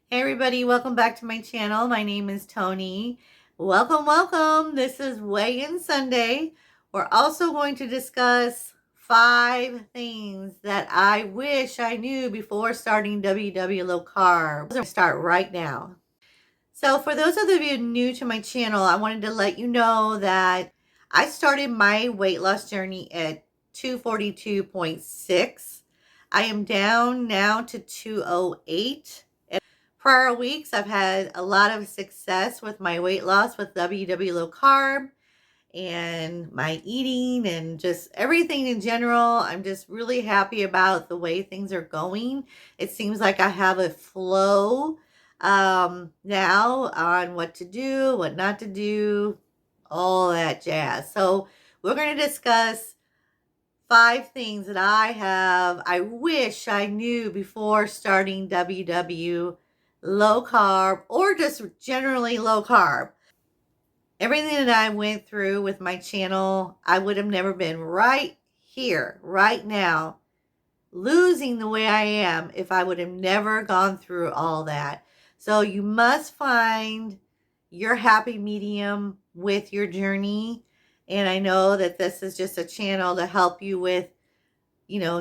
Hey everybody, welcome back to my channel. My name is Tony. Welcome. This is Weigh-In Sunday. We're also going to discuss 5 things that I wish I knew before starting WW Low Carb. I'm going to start right now. So for those of you new to my channel, I wanted to let you know that I started my weight loss journey at 242.6. I am down now to 208. Prior weeks, I've had a lot of success with my weight loss with WW Low Carb and my eating and just everything in general. I'm just really happy about the way things are going. It seems like I have a flow now on what to do, what not to do, all that jazz. So we're going to discuss 5 things that I wish I knew before starting WW Low Carb or just generally low carb. Everything that I went through with my channel, I would have never been right here, right now, losing the way I am if I would have never gone through all that. So you must find your happy medium with your journey. And I know that this is just a channel to help you with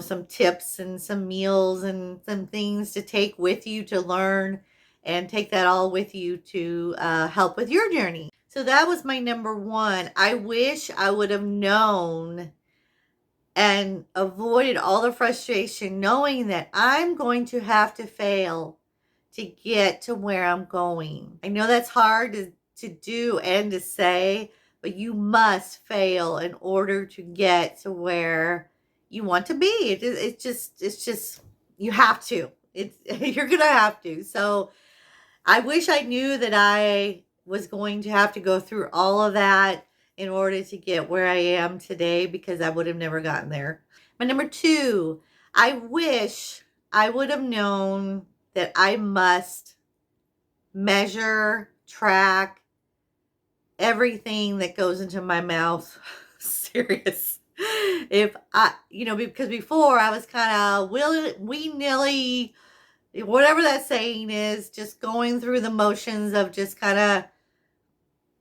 some tips and some meals and some things to take with you to learn and take that all with you to help with your journey. So that was my number 1. I wish I would have known and avoided all the frustration knowing that I'm going to have to fail to get to where I'm going. I know that's hard to do and to say, but you must fail in order to get to where you want to be. It's just, you have to. You're going to have to. So I wish I knew that I was going to have to go through all of that in order to get where I am today, because I would have never gotten there. My number 2, I wish I would have known that I must measure, track everything that goes into my mouth. Serious. If because before I was kind of willy-nilly, whatever that saying is, just going through the motions of just kind of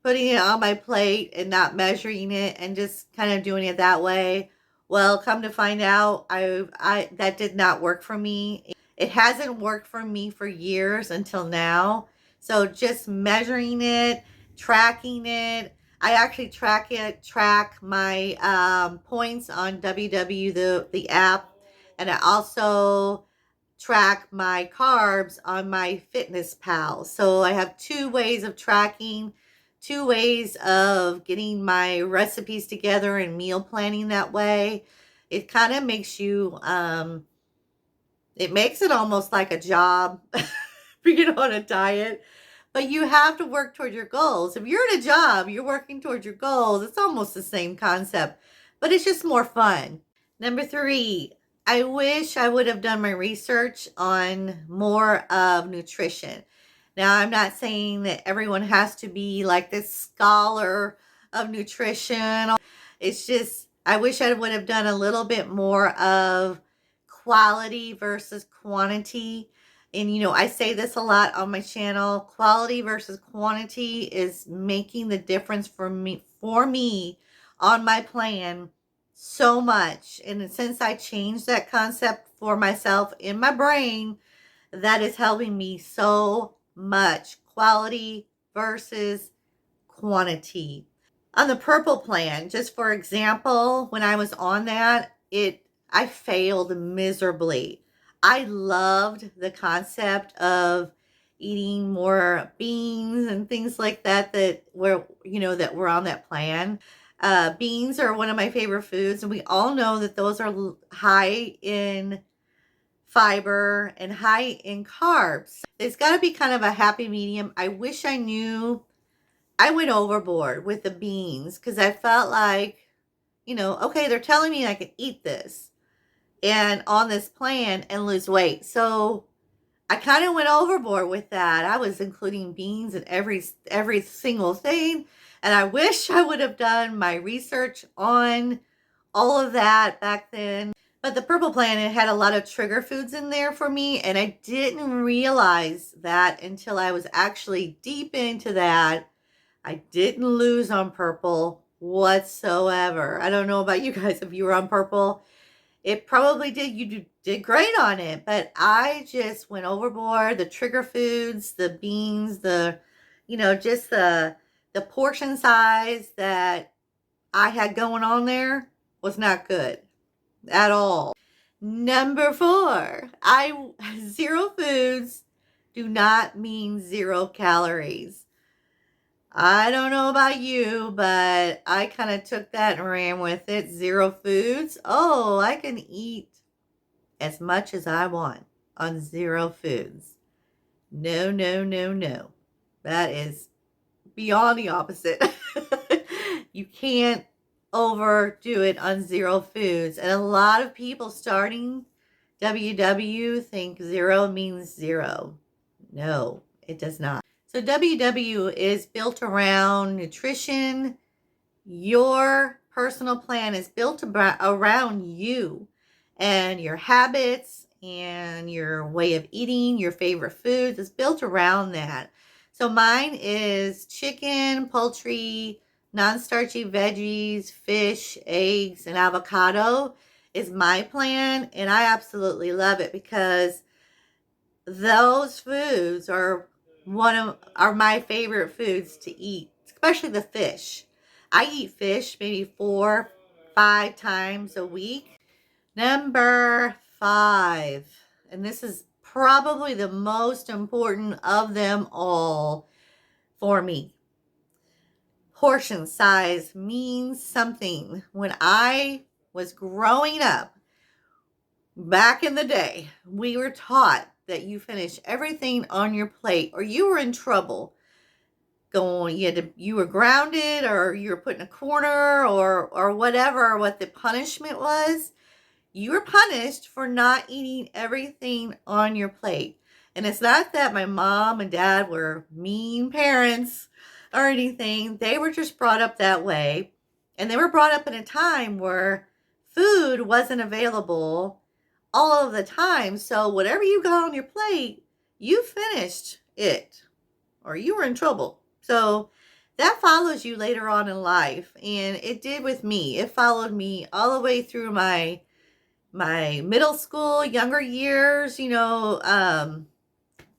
putting it on my plate and not measuring it and just kind of doing it that way. Well, come to find out, I that did not work for me. It hasn't worked for me for years until now. So just measuring it, tracking it. I actually track my points on WW, the app, and I also track my carbs on my Fitness Pal. So I have 2 ways of tracking, 2 ways of getting my recipes together and meal planning that way. It kind of makes you, it makes it almost like a job being on a diet, but you have to work toward your goals. If you're in a job, you're working towards your goals. It's almost the same concept, but it's just more fun. Number 3, I wish I would have done my research on more of nutrition. Now, I'm not saying that everyone has to be like this scholar of nutrition. It's just, I wish I would have done a little bit more of quality versus quantity. And, I say this a lot on my channel. Quality versus quantity is making the difference for me on my plan so much. And since I changed that concept for myself in my brain, that is helping me so much. Quality versus quantity. On the purple plan, just for example, when I was on that, I failed miserably. I loved the concept of eating more beans and things like that were on that plan. Beans are one of my favorite foods, and we all know that those are high in fiber and high in carbs. It's got to be kind of a happy medium. I wish I knew. I went overboard with the beans because I felt like, okay, they're telling me I can eat this and on this plan and lose weight. So I kind of went overboard with that. I was including beans in every single thing. And I wish I would have done my research on all of that back then. But the purple plan, it had a lot of trigger foods in there for me, and I didn't realize that until I was actually deep into that. I didn't lose on purple whatsoever. I don't know about you guys if you were on purple. It probably did. You did great on it, but I just went overboard. The trigger foods, the beans, just the portion size that I had going on there was not good at all. Number 4, zero foods do not mean 0 calories. I don't know about you, but I kind of took that and ran with it. 0 foods. Oh, I can eat as much as I want on 0 foods. No, no, no, no. That is beyond the opposite. You can't overdo it on 0 foods. And a lot of people starting WW think 0 means 0. No, it does not. So WW is built around nutrition. Your personal plan is built around you and your habits and your way of eating, your favorite foods. It's built around that. So mine is chicken, poultry, non-starchy veggies, fish, eggs, and avocado is my plan. And I absolutely love it because those foods are my favorite foods to eat, especially the fish. I eat fish maybe 4, 5 times a week. Number 5, and this is probably the most important of them all for me. Portion size means something. When I was growing up, back in the day, we were taught that you finish everything on your plate or you were in trouble. You were grounded or you were put in a corner or whatever, what the punishment was. You were punished for not eating everything on your plate. And it's not that my mom and dad were mean parents or anything. They were just brought up that way. And they were brought up in a time where food wasn't available all of the time. So whatever you got on your plate, you finished it or you were in trouble. So that follows you later on in life. And it did with me. It followed me all the way through my middle school, younger years,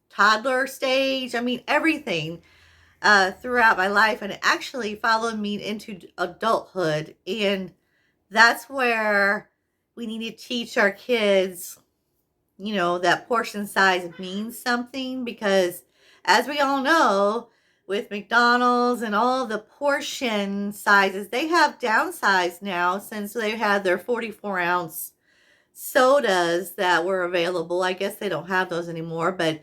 toddler stage. I mean, everything throughout my life. And it actually followed me into adulthood. And that's where we need to teach our kids, that portion size means something. Because as we all know, with McDonald's and all the portion sizes, they have downsized now since they had their 44-ounce sodas that were available. I guess they don't have those anymore, but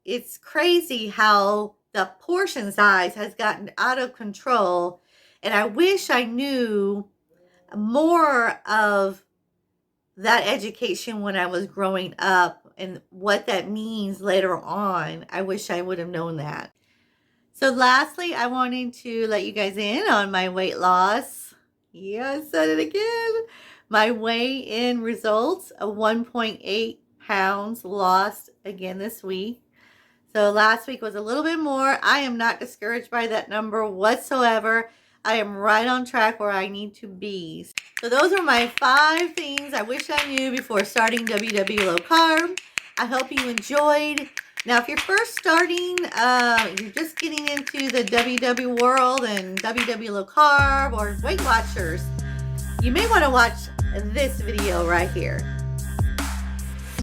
it's crazy how the portion size has gotten out of control. And I wish I knew more of that education when I was growing up and what that means later on. I wish I would have known that. So lastly, I wanted to let you guys in on my weight loss. Yeah, I said it again. My weigh-in results of 1.8 pounds lost again this week. So last week was a little bit more. I am not discouraged by that number whatsoever. I am right on track where I need to be. So those are my 5 things I wish I knew before starting WW Low Carb. I hope you enjoyed. Now, if you're first starting, you're just getting into the WW world and WW Low Carb or Weight Watchers, you may want to watch this video right here.